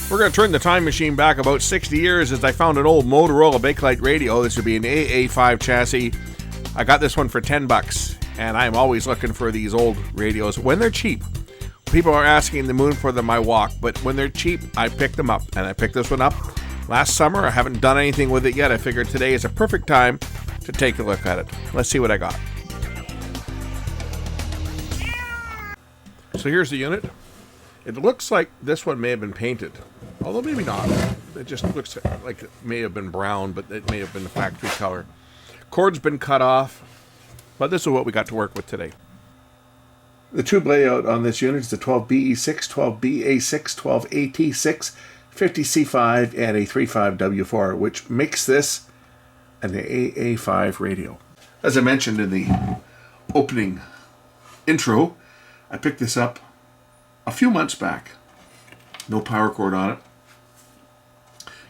We're going to turn the time machine back about 60 years as I found an old Motorola Bakelite radio. This would be an AA5 chassis. I got this one for $10, and I'm always looking for these old radios when they're cheap. People are asking the moon for them, I walk, but when they're cheap, I pick them up. And I picked this one up last summer. I haven't done anything with it yet. I figured today is a perfect time to take a look at it. Let's see what I got. So here's the unit. It looks like this one may have been painted, although maybe not. It just looks like it may have been brown, but it may have been the factory color. Cord's been cut off, but this is what we got to work with today. The tube layout on this unit is a 12BE6, 12BA6, 12AT6, 50C5, and a 35W4, which makes this an AA5 radio. As I mentioned in the opening intro, I picked this up a few months back. No power cord on it.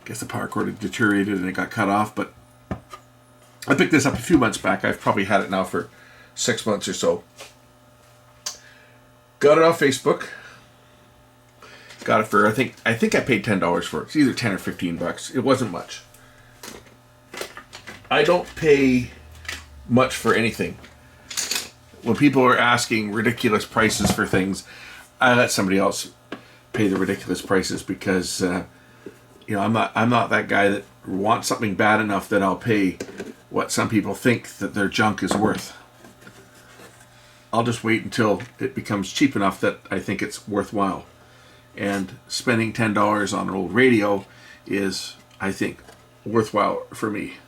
Guess the power cord had deteriorated and it got cut off, but I picked this up a few months back. I've probably had it now for 6 months or so. Got it off Facebook. Got it for, I think I paid $10 for it. It's either 10 or $15. It wasn't much. I don't pay much for anything. When people are asking ridiculous prices for things, I let somebody else pay the ridiculous prices because I'm not that guy that wants something bad enough that I'll pay what some people think that their junk is worth. I'll just wait until it becomes cheap enough that I think it's worthwhile. And spending $10 on an old radio is, I think, worthwhile for me.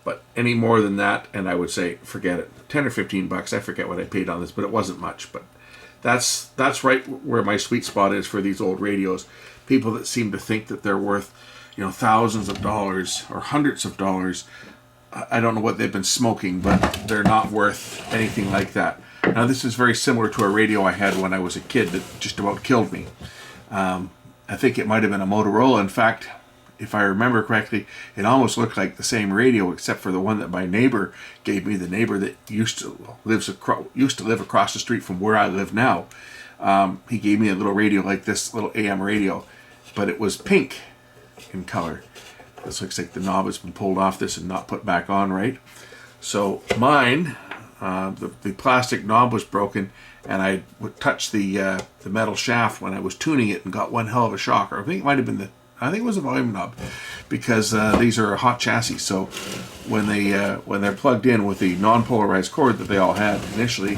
But any more than that, and I would say forget it. 10 or $15, I forget what I paid on this, but it wasn't much. But that's right where my sweet spot is for these old radios. People that seem to think that they're worth, thousands of dollars or hundreds of dollars. I don't know what they've been smoking, but they're not worth anything like that. Now, this is very similar to a radio I had when I was a kid that just about killed me. I think it might have been a Motorola. In fact, if I remember correctly, it almost looked like the same radio, except for the one that my neighbor gave me. The neighbor that used to live across the street from where I live now. He gave me a little radio like this, little AM radio, but it was pink in color. This looks like the knob has been pulled off this and not put back on right. So mine, the plastic knob was broken, and I would touch the metal shaft when I was tuning it and got one hell of a shock. Or I think it was a volume knob, because these are a hot chassis. So when they're plugged in with the non-polarized cord that they all had initially,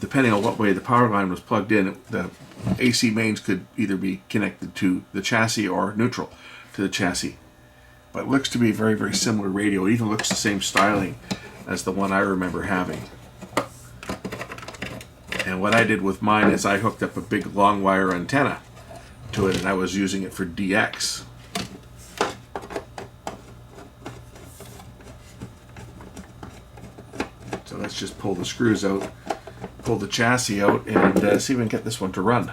depending on what way the power line was plugged in, the AC mains could either be connected to the chassis or neutral to the chassis. But it looks to be a very, very similar radio. It even looks the same styling as the one I remember having. And what I did with mine is I hooked up a big long wire antenna to it, and I was using it for DX. So let's just pull the screws out, pull the chassis out, and see if we can get this one to run.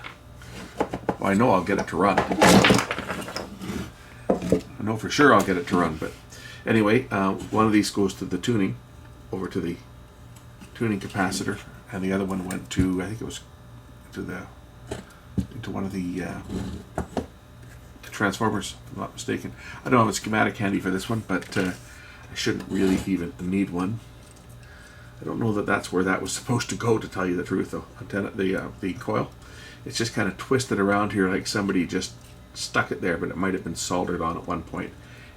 Well, I know I'll get it to run. I know for sure I'll get it to run, but anyway, one of these goes to the tuning, over to the tuning capacitor, and the other one went to, I think it was to one of the transformers, if I'm not mistaken. I don't have a schematic handy for this one, but I shouldn't really even need one. I don't know that that's where that was supposed to go, to tell you the truth, though. The coil, it's just kind of twisted around here like somebody just stuck it there, but it might have been soldered on at one point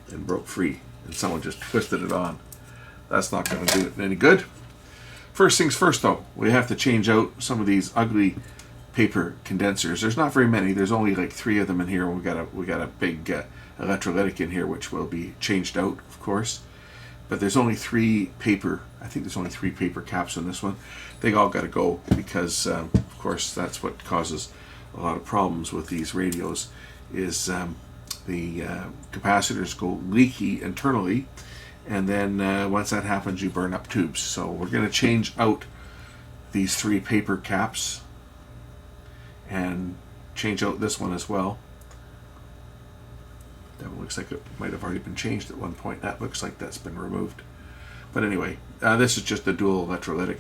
and broke free, and someone just twisted it on. That's not going to do it any good. First things first, though, we have to change out some of these ugly paper condensers. There's not very many. There's only like 3 of them in here. We got a big electrolytic in here, which will be changed out, of course. But there's only 3 paper. I think there's only 3 paper caps on this one. They all got to go because, of course, that's what causes a lot of problems with these radios. Is the capacitors go leaky internally, and then once that happens, you burn up tubes. So we're going to change out these 3 paper caps and change out this one as well. That one looks like it might have already been changed at one point. That looks like that's been removed. But anyway, this is just the dual electrolytic.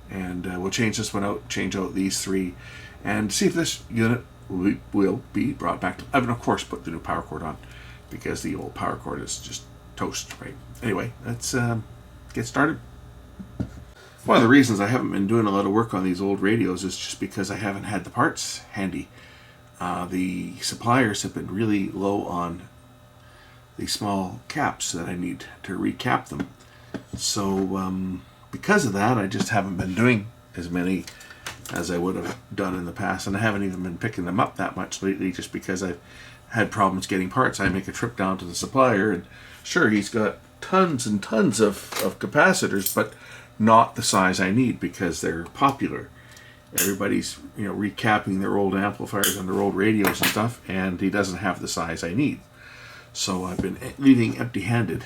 And we'll change this one out, change out these 3, and see if this unit will be brought back to, and of course put the new power cord on, because the old power cord is just toast, right? Anyway, let's get started. One of the reasons I haven't been doing a lot of work on these old radios is just because I haven't had the parts handy. The suppliers have been really low on the small caps that I need to recap them. So because of that, I just haven't been doing as many as I would have done in the past, and I haven't even been picking them up that much lately, just because I've had problems getting parts. I make a trip down to the supplier, and sure, he's got tons and tons of capacitors, but not the size I need, because they're popular. Everybody's recapping their old amplifiers and their old radios and stuff, and he doesn't have the size I need. So I've been leaving empty-handed,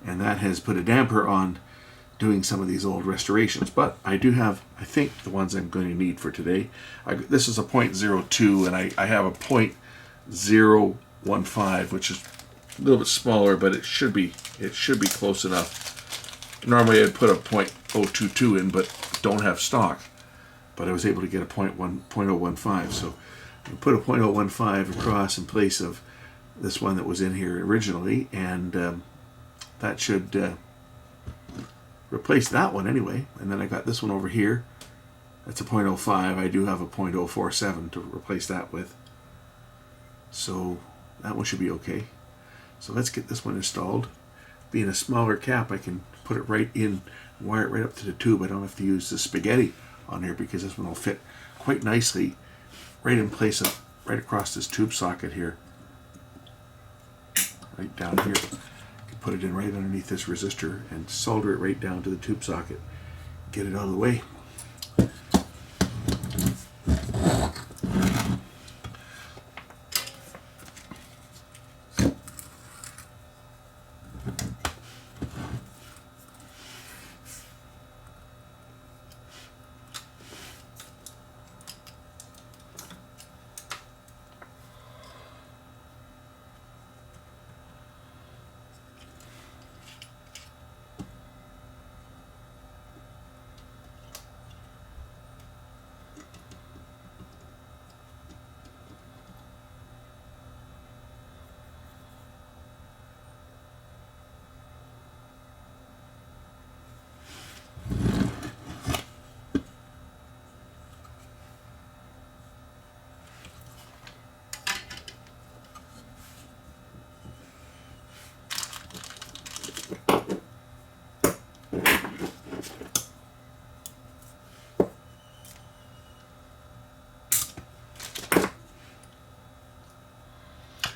and that has put a damper on doing some of these old restorations. But I do have, I think, the ones I'm going to need for today. This is a 0.02, and I have a 0.015, which is a little bit smaller, but it should be close enough. Normally I'd put a 0.022 in, but don't have stock. But I was able to get a 0.015, so I put a 0.015 across in place of this one that was in here originally, and that should replace that one anyway. And then I got this one over here. That's a 0.05. I do have a 0.047 to replace that with. So that one should be okay. So let's get this one installed. Being a smaller cap, I can put it right in, wire it right up to the tube. I don't have to use the spaghetti on here, because this one will fit quite nicely right in place of, right across this tube socket here. Right down here. Put it in right underneath this resistor and solder it right down to the tube socket. Get it out of the way.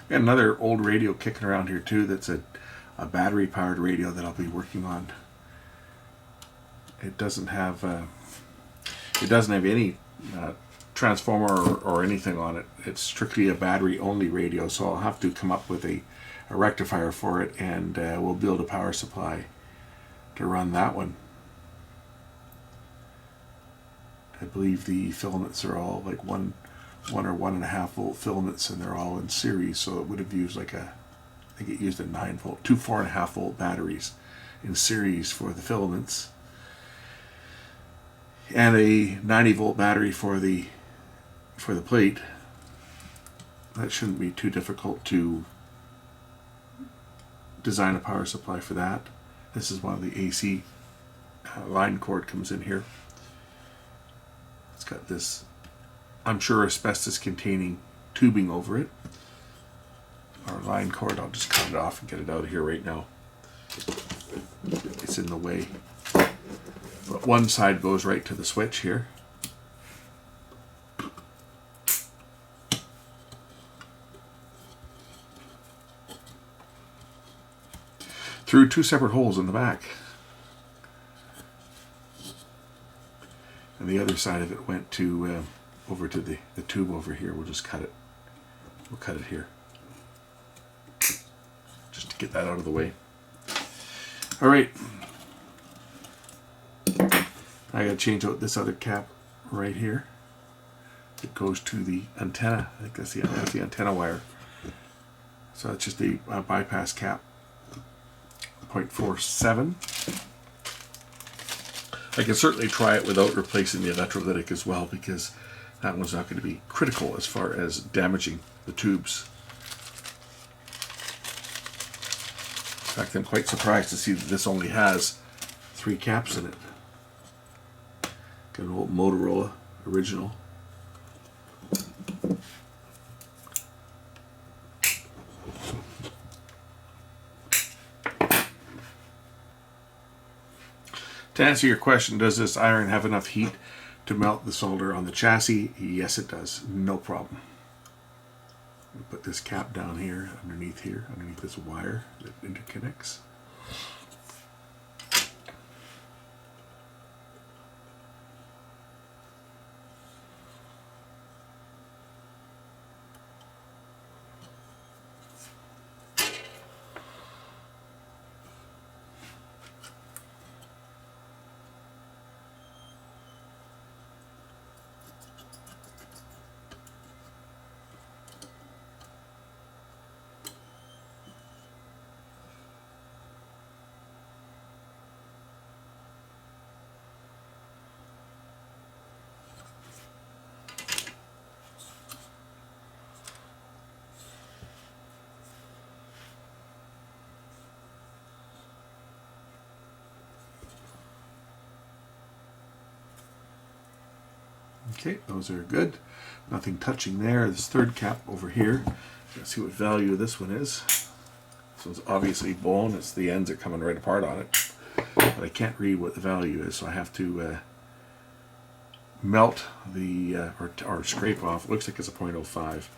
Got another old radio kicking around here too, that's a battery powered radio that I'll be working on. It doesn't have any transformer or anything on it. It's strictly a battery only radio, so I'll have to come up with a rectifier for it, and we'll build a power supply to run that one. I believe the filaments are all like one or 1.5 volt filaments, and they're all in series, so it would have used like I think it used a 9 volt, two 4.5 volt batteries in series for the filaments, and a 90 volt battery for the plate. That shouldn't be too difficult to design a power supply for that. This is one of the AC line cord comes in here. It's got this, I'm sure, asbestos containing tubing over it. Our line cord, I'll just cut it off and get it out of here right now. It's in the way. But one side goes right to the switch here. Through two separate holes in the back. And the other side of it went to over to the tube over here. We'll just cut it. We'll cut it here. Just to get that out of the way. Alright. I gotta change out this other cap right here. It goes to the antenna. I think that's the antenna wire. So it's just a bypass cap. 0.47. I can certainly try it without replacing the electrolytic as well, because that one's not going to be critical as far as damaging the tubes. In fact, I'm quite surprised to see that this only has 3 caps in it. Got an old Motorola original. To answer your question, does this iron have enough heat to melt the solder on the chassis? Yes, it does. No problem. Put this cap down here, underneath this wire that interconnects. Okay, those are good. Nothing touching there. This third cap over here. Let's see what value this one is. So it's obviously bone. It's the ends are coming right apart on it. But I can't read what the value is, so I have to melt the, or scrape off. It looks like it's a 0.05. Is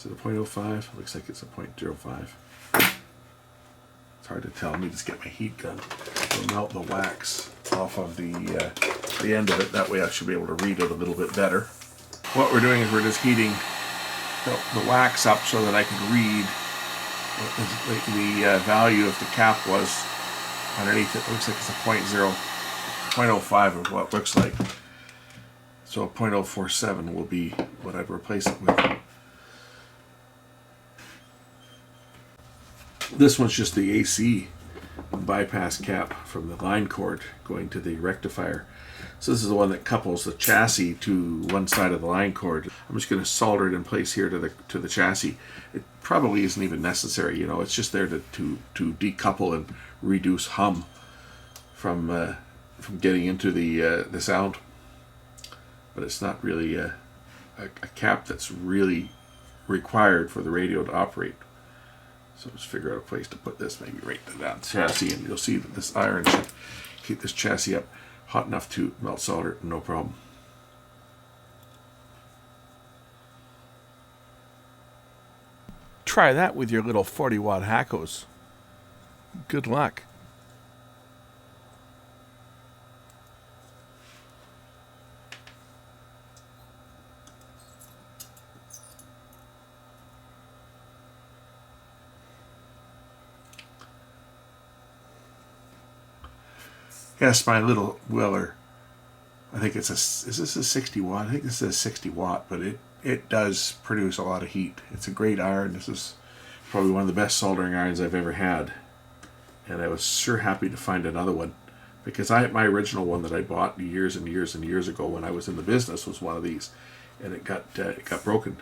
it a 0.05? Looks like it's a 0.05. It's hard to tell. Let me just get my heat gun. I'll melt the wax off of the end of it. That way I should be able to read it a little bit better. What we're doing is we're just heating the wax up so that I can read what the value of the cap was underneath it. It looks like it's a 0.05 of what it looks like. So a 0.047 will be what I'd replace it with. This one's just the AC bypass cap from the line cord going to the rectifier. So this is the one that couples the chassis to one side of the line cord. I'm just going to solder it in place here to the chassis. It probably isn't even necessary, you know. It's just there to decouple and reduce hum from getting into the sound. But it's not really a cap that's really required for the radio to operate. So let's figure out a place to put this, maybe right to that chassis, and you'll see that this iron should keep this chassis up hot enough to melt solder, no problem. Try that with your little 40-watt Hackos. Good luck. Yes, my little Weller. I think it's is this a 60 watt? I think this is a 60 watt, but it does produce a lot of heat. It's a great iron. This is probably one of the best soldering irons I've ever had. And I was sure happy to find another one, because my original one that I bought years and years and years ago when I was in the business was one of these, and it got broken.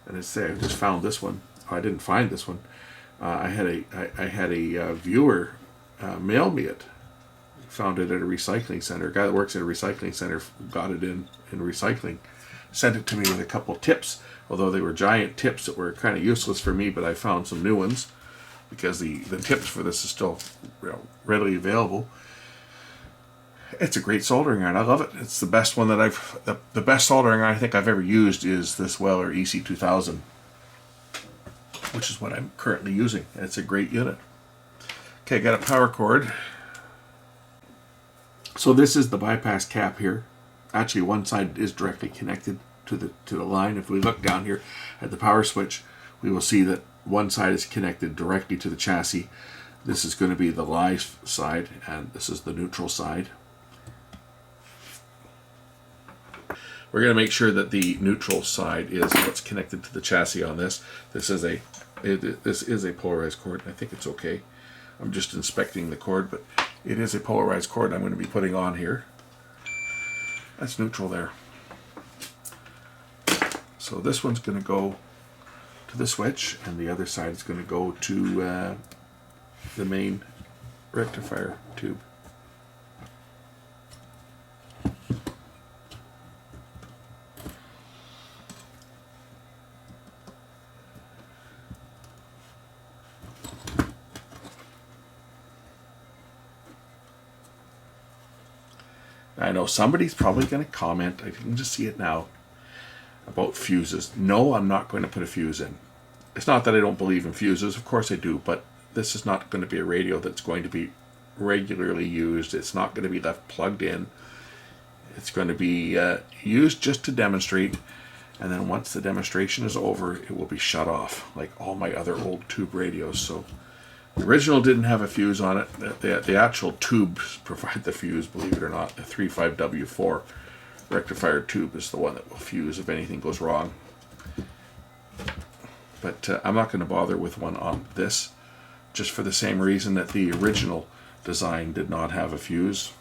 And I just found this one. I didn't find this one. I had a viewer mail me it. Found it at a recycling center. A guy that works at a recycling center got it in recycling. Sent it to me with a couple tips, although they were giant tips that were kind of useless for me, but I found some new ones because the tips for this is still readily available. It's a great soldering iron. I love it. It's the best one that the best soldering iron I think I've ever used is this Weller EC2000, which is what I'm currently using. It's a great unit. Okay, got a power cord. So this is the bypass cap here. Actually, one side is directly connected to the line. If we look down here at the power switch, we will see that one side is connected directly to the chassis. This is going to be the live side, and this is the neutral side. We're going to make sure that the neutral side is what's connected to the chassis on this. This is a polarized cord. I think it's okay. I'm just inspecting the cord, but it is a polarized cord I'm going to be putting on here. That's neutral there. So this one's going to go to the switch, and the other side is going to go to the main rectifier tube. I know somebody's probably going to comment, I can just see it now, about fuses. No, I'm not going to put a fuse in. It's not that I don't believe in fuses, of course I do, but this is not going to be a radio that's going to be regularly used. It's not going to be left plugged in. It's going to be used just to demonstrate, and then once the demonstration is over, it will be shut off, like all my other old tube radios. So the original didn't have a fuse on it. The actual tubes provide the fuse, believe it or not. The 35W4 rectifier tube is the one that will fuse if anything goes wrong. But I'm not going to bother with one on this, just for the same reason that the original design did not have a fuse.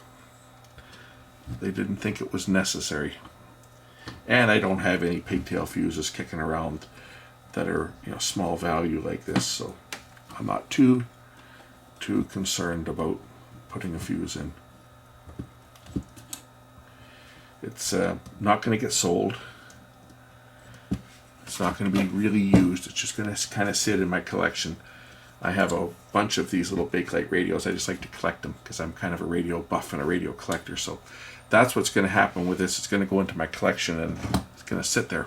They didn't think it was necessary. And I don't have any pigtail fuses kicking around that are, small value like this, so I'm not too concerned about putting a fuse in. It's not going to get sold. It's not going to be really used. It's just going to kind of sit in my collection. I have a bunch of these little Bakelite radios. I just like to collect them because I'm kind of a radio buff and a radio collector. So that's what's going to happen with this. It's going to go into my collection and it's going to sit there.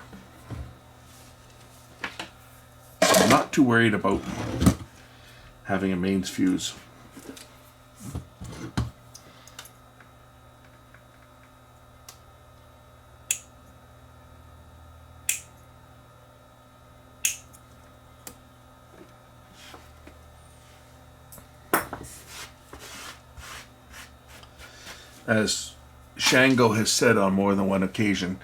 So I'm not too worried about having a mains fuse. As Shango has said on more than one occasion,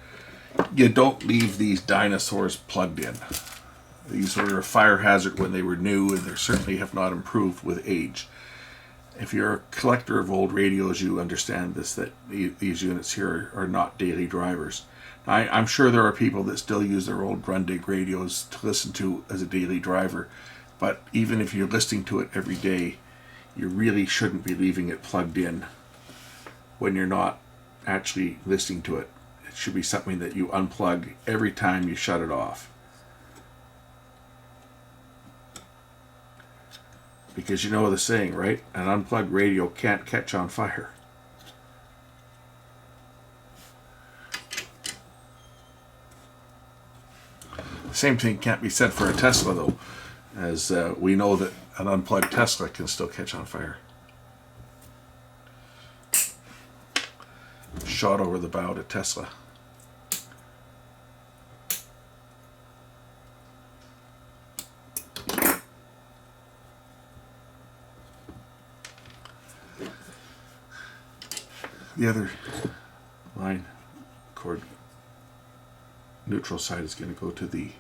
you don't leave these dinosaurs plugged in. These were a fire hazard when they were new, and they certainly have not improved with age. If you're a collector of old radios, you understand this, that these units here are not daily drivers. I'm sure there are people that still use their old Grundig radios to listen to as a daily driver, but even if you're listening to it every day, you really shouldn't be leaving it plugged in when you're not actually listening to it. It should be something that you unplug every time you shut it off. Because you know the saying, right? An unplugged radio can't catch on fire. The same thing can't be said for a Tesla, though, as we know that an unplugged Tesla can still catch on fire. Shot over the bow to Tesla. The other line cord neutral side is going to go to the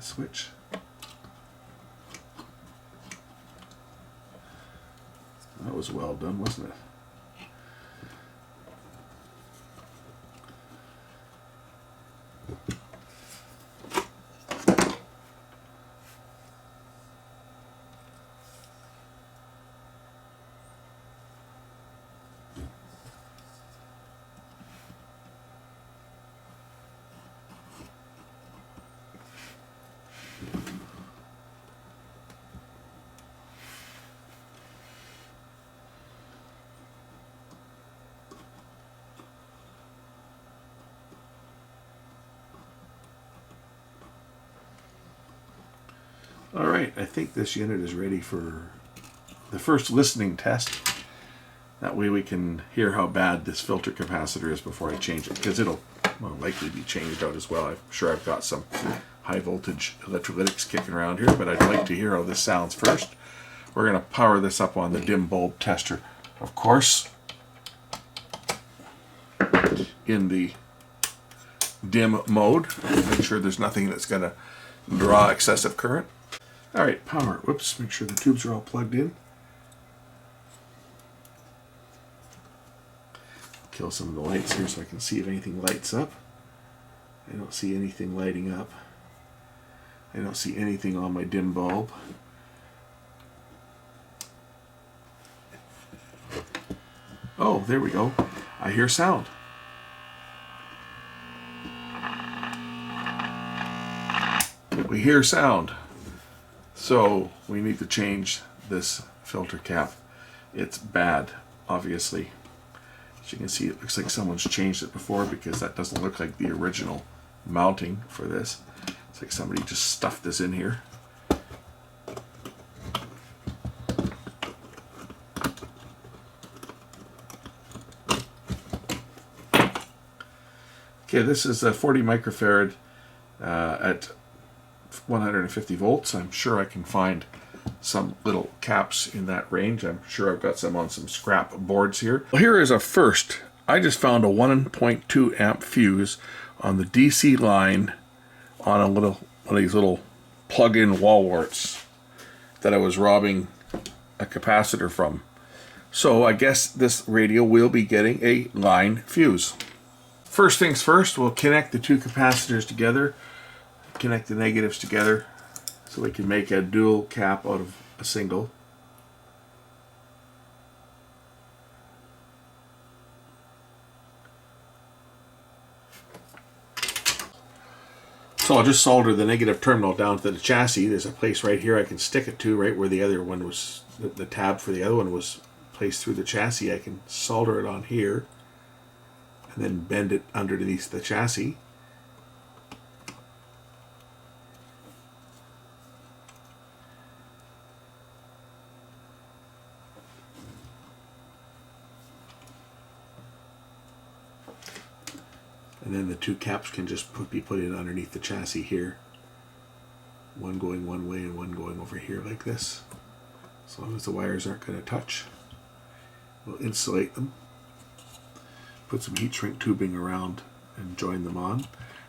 switch. That was well done, wasn't it? All right, I think this unit is ready for the first listening test. That way we can hear how bad this filter capacitor is before I change it, because it'll likely be changed out as well. I'm sure I've got some high voltage electrolytics kicking around here, but I'd like to hear how this sounds first. We're going to power this up on the dim bulb tester, of course, in the dim mode. Make sure there's nothing that's going to draw excessive current. All right, power. Whoops, make sure the tubes are all plugged in. kill some of the lights here so I can see if anything lights up. I don't see anything lighting up. I don't see anything on my dim bulb. Oh, there we go. I hear sound. We hear sound. So we need to change this filter cap. It's bad, obviously. As you can see, it looks like someone's changed it before, because that doesn't look like the original mounting for this. It's like somebody just stuffed this in here. Okay, this is a 40 microfarad at 150 volts. I'm sure I can find some little caps in that range. I'm sure I've got some on some scrap boards here. Well, here is a first. I just found a 1.2 amp fuse on the DC line on a little one of these little plug-in wall warts that I was robbing a capacitor from. So I guess this radio will be getting a line fuse. First things first, we'll connect the two capacitors together, connect the negatives together so we can make a dual cap out of a single. So I'll just solder the negative terminal down to the chassis. There's a place right here I can stick it to, right where the other one was, the tab for the other one was placed through the chassis. I can solder it on here and then bend it underneath the chassis. And then the two caps can just be put in underneath the chassis here. One going one way and one going over here like this. As long as the wires aren't going to touch. We'll insulate them. Put some heat shrink tubing around and join them on.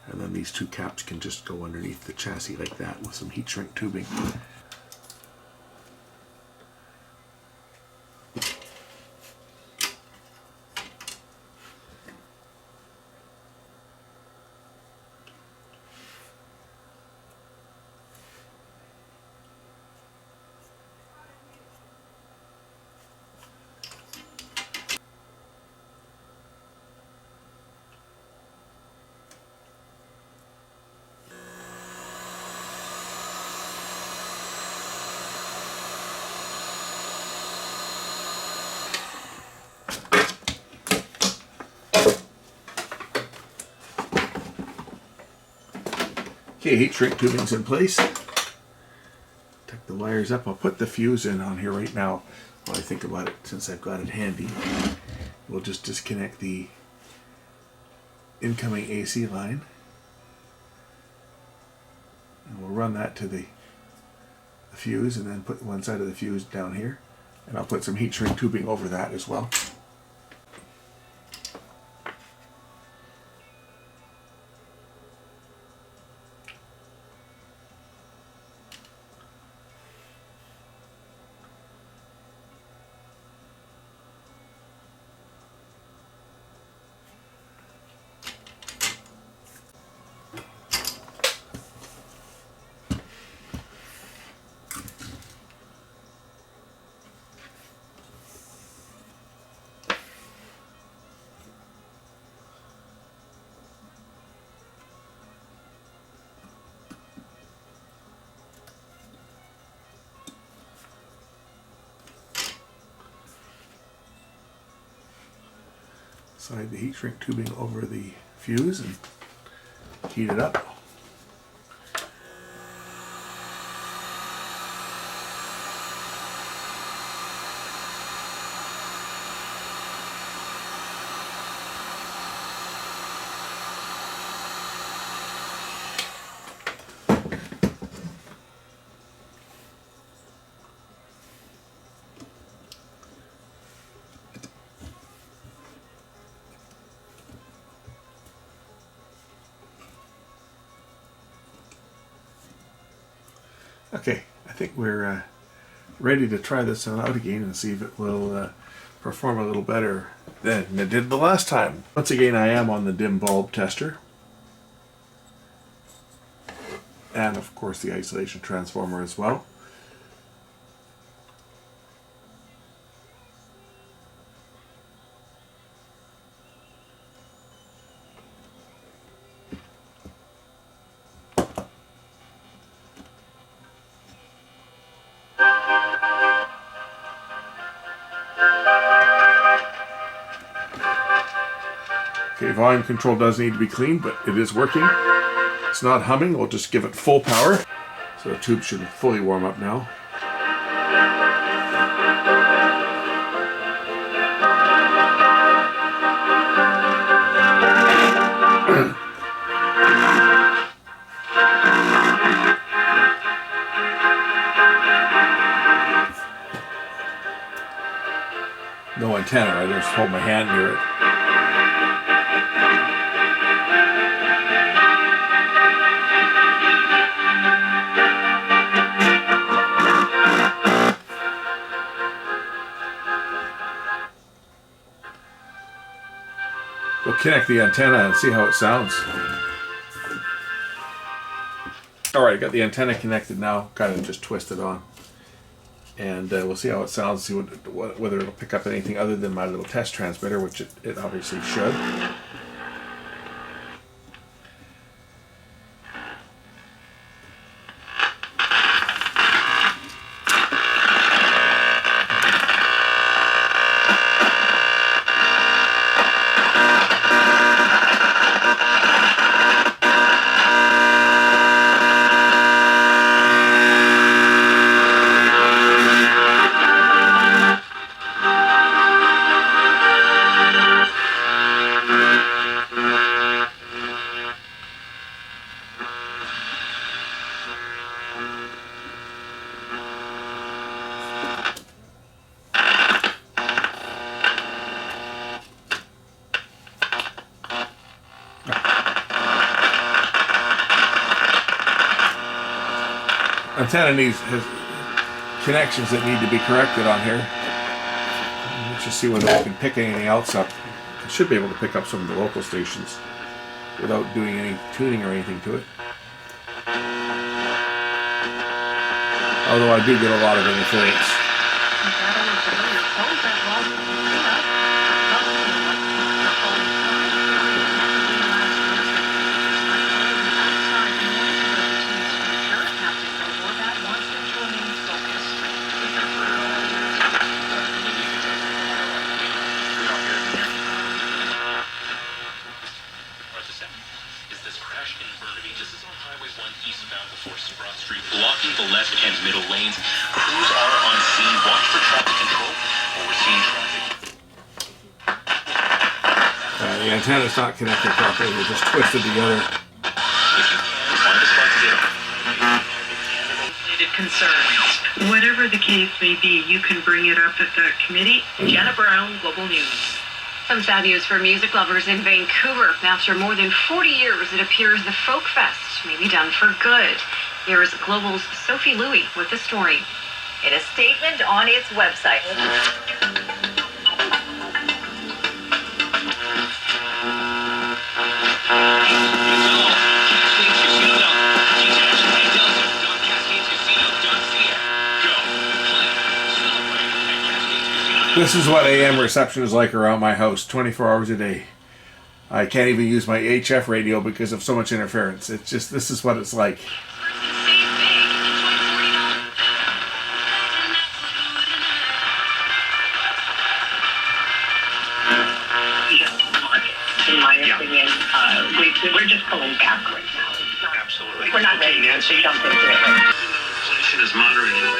And then these two caps can just go underneath the chassis like that with some heat shrink tubing. Okay, heat shrink tubing's in place. Tuck the wires up. I'll put the fuse in on here right now while I think about it, since I've got it handy. We'll just disconnect the incoming AC line. And we'll run that to the fuse and then put one side of the fuse down here. And I'll put some heat shrink tubing over that as well. Slide the heat shrink tubing over the fuse and heat it up. Okay, I think we're ready to try this one out again and see if it will perform a little better than it did the last time. Once again, I am on the dim bulb tester. And of course the isolation transformer as well. Okay, volume control does need to be cleaned, but it is working. It's not humming, we'll just give it full power. So the tube should fully warm up now. No antenna, I just hold my hand near it. We'll connect the antenna and see how it sounds. Alright, got the antenna connected now, kind of just twisted on. And we'll see how it sounds, see whether it'll pick up anything other than my little test transmitter, which it obviously should. Antenna has connections that need to be corrected on here. Let's just see whether I can pick anything else up. I should be able to pick up some of the local stations without doing any tuning or anything to it. Although I do get a lot of interference. Blocking the left and middle lanes. Crews are on scene. Watch for traffic control. Overseeing traffic. The antenna's not connected properly. They're just twisted together. If you can, find a spot to get on. Concerns. Whatever the case may be, you can bring it up at the committee. Jenna Brown, Global News. Some sad news for music lovers in Vancouver. After more than 40 years, it appears the Folk Fest may be done for good. Here is Global's Sophie Louie with the story. In a statement on its website. This is what AM reception is like around my house, 24 hours a day. I can't even use my HF radio because of so much interference. It's just, this is what it's like. In my opinion, we're just pulling back right now. Absolutely. We're not ready to jump into it. Inflation is moderating.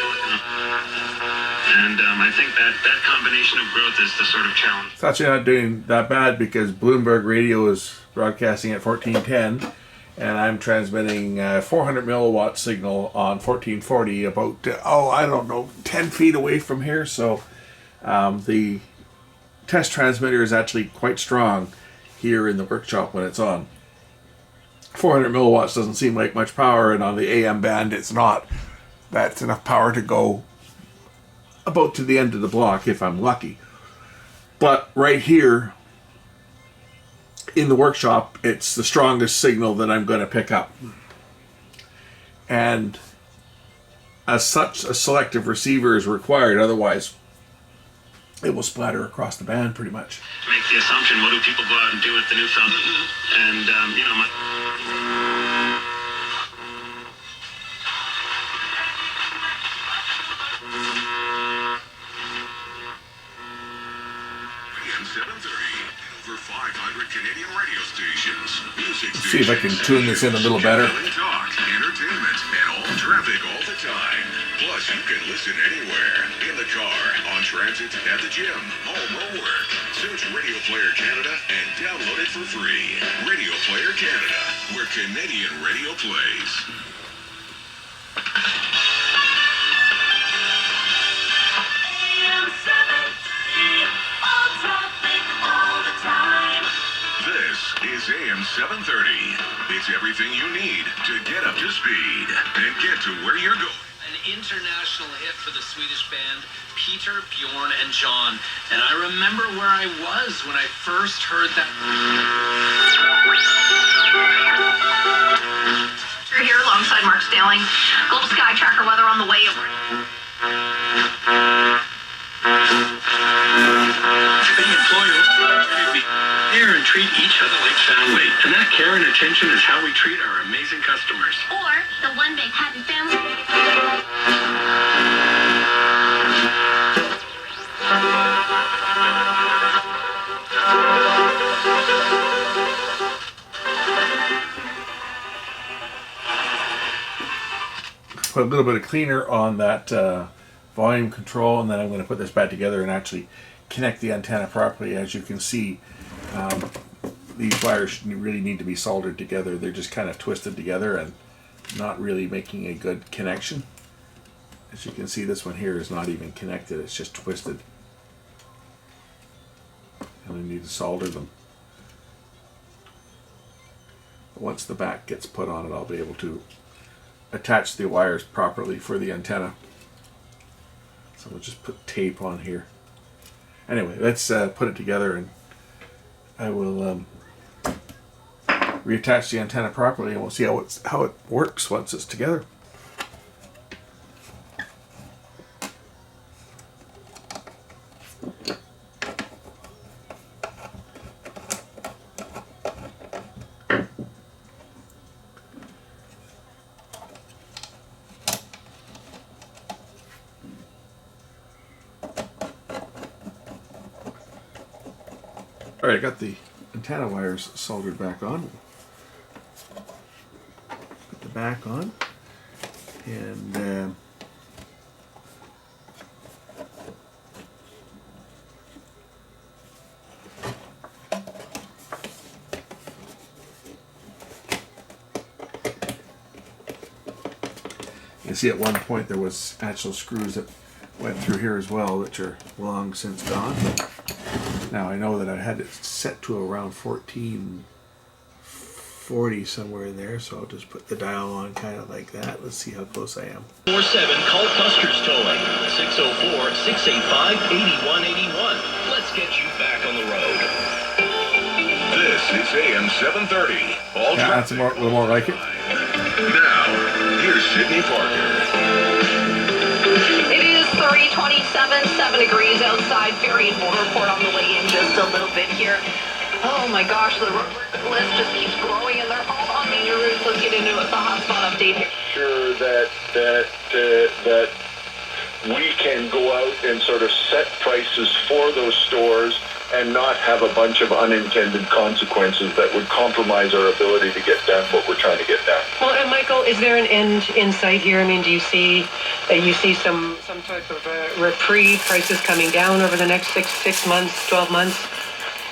And I think that combination of growth is the sort of challenge. It's actually not doing that bad because Bloomberg Radio is broadcasting at 1410 and I'm transmitting 400 milliwatt signal on 1440 about, I don't know, 10 feet away from here. So the test transmitter is actually quite strong here in the workshop when it's on. 400 milliwatts doesn't seem like much power, and on the AM band it's not. That's enough power to go about to the end of the block if I'm lucky. But right here in the workshop, it's the strongest signal that I'm going to pick up. And as such, a selective receiver is required, otherwise it will splatter across the band pretty much. To make the assumption, what do people go out and do with the newfound? And, Over 500 Canadian radio stations. Music see if I can tune this in a little better. Talk, entertainment, and all traffic all the time. Plus, you can listen anywhere. In the car, on transit, at the gym, home or work. Search Radio Player Canada and download it for free. Radio Player Canada, where Canadian radio plays. This is AM 730. It's everything you need to get up to speed and get to where you're going. An international hit for the Swedish band Peter, Bjorn, and John. And I remember where I was when I first heard that. We're here alongside Mark Staling. Global Sky Tracker weather on the way. the employers be there and treat each other like family. And that care and attention is how we treat our amazing customers. Or the one big happy family. Put a little bit of cleaner on that volume control, and then I'm going to put this back together and actually connect the antenna properly. As you can see, these wires really need to be soldered together. They're just kind of twisted together and not really making a good connection. As you can see, this one here is not even connected, it's just twisted. And I need to solder them. Once the back gets put on it, I'll be able to attach the wires properly for the antenna. So we'll just put tape on here. Anyway, let's put it together, and I will reattach the antenna properly, and we'll see how it works once it's together. Alright, I got the antenna wires soldered back on. Put the back on, and you see at one point there was actual screws that went through here as well, which are long since gone. Now I know that I had it set to around 1440 somewhere in there, so I'll just put the dial on kind of like that. Let's see how close I am. 47 call Custer's Towing 604-685-8181. Let's get you back on the road. This is AM 730. All Yeah, that's a little more like it. Now, here's Sydney Parker. It is 3:27, 7 degrees outside. Varied weather report on the way in just a little bit here. Oh my gosh, the list just keeps growing, and they're all on major routes. Let's get into it. The hotspot update here. Sure that we can go out and sort of set prices for those stores and not have a bunch of unintended consequences that would compromise our ability to get done what we're trying to get done. Well, and Michael, is there an end in sight here? I mean, do you see some type of reprieve, prices coming down over the next six months, 12 months?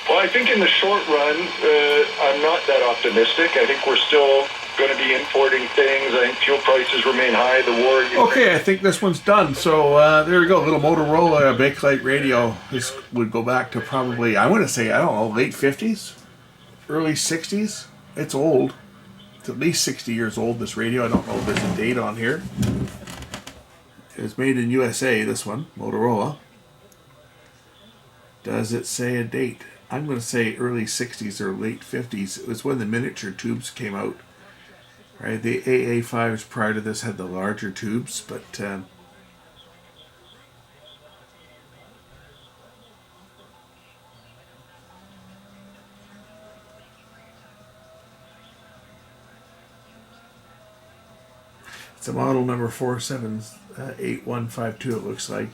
Well, I think in the short run, I'm not that optimistic. I think we're still going to be importing things. I think fuel prices remain high. The war... Okay, I think this one's done. So there we go, little Motorola bakelite radio. This would go back to probably, I want to say, I don't know, late 50s, early 60s. It's old. It's at least 60 years old, this radio. I don't know if there's a date on here. It's made in USA, this one, Motorola. Does it say a date? I'm going to say early 60s or late 50s. It was when the miniature tubes came out. Right, the AA5s prior to this had the larger tubes, but it's a model number 4785152, it looks like.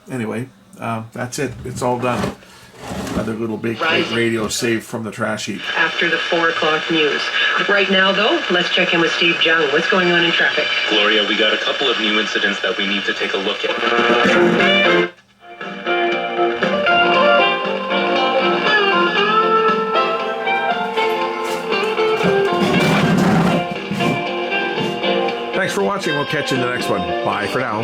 Anyway, that's it. It's all done. Another little big radio saved from the trash heap. After the 4 o'clock news. Right now, though, let's check in with Steve Jung. What's going on in traffic? Gloria, we got a couple of new incidents that we need to take a look at. Thanks for watching. We'll catch you in the next one. Bye for now.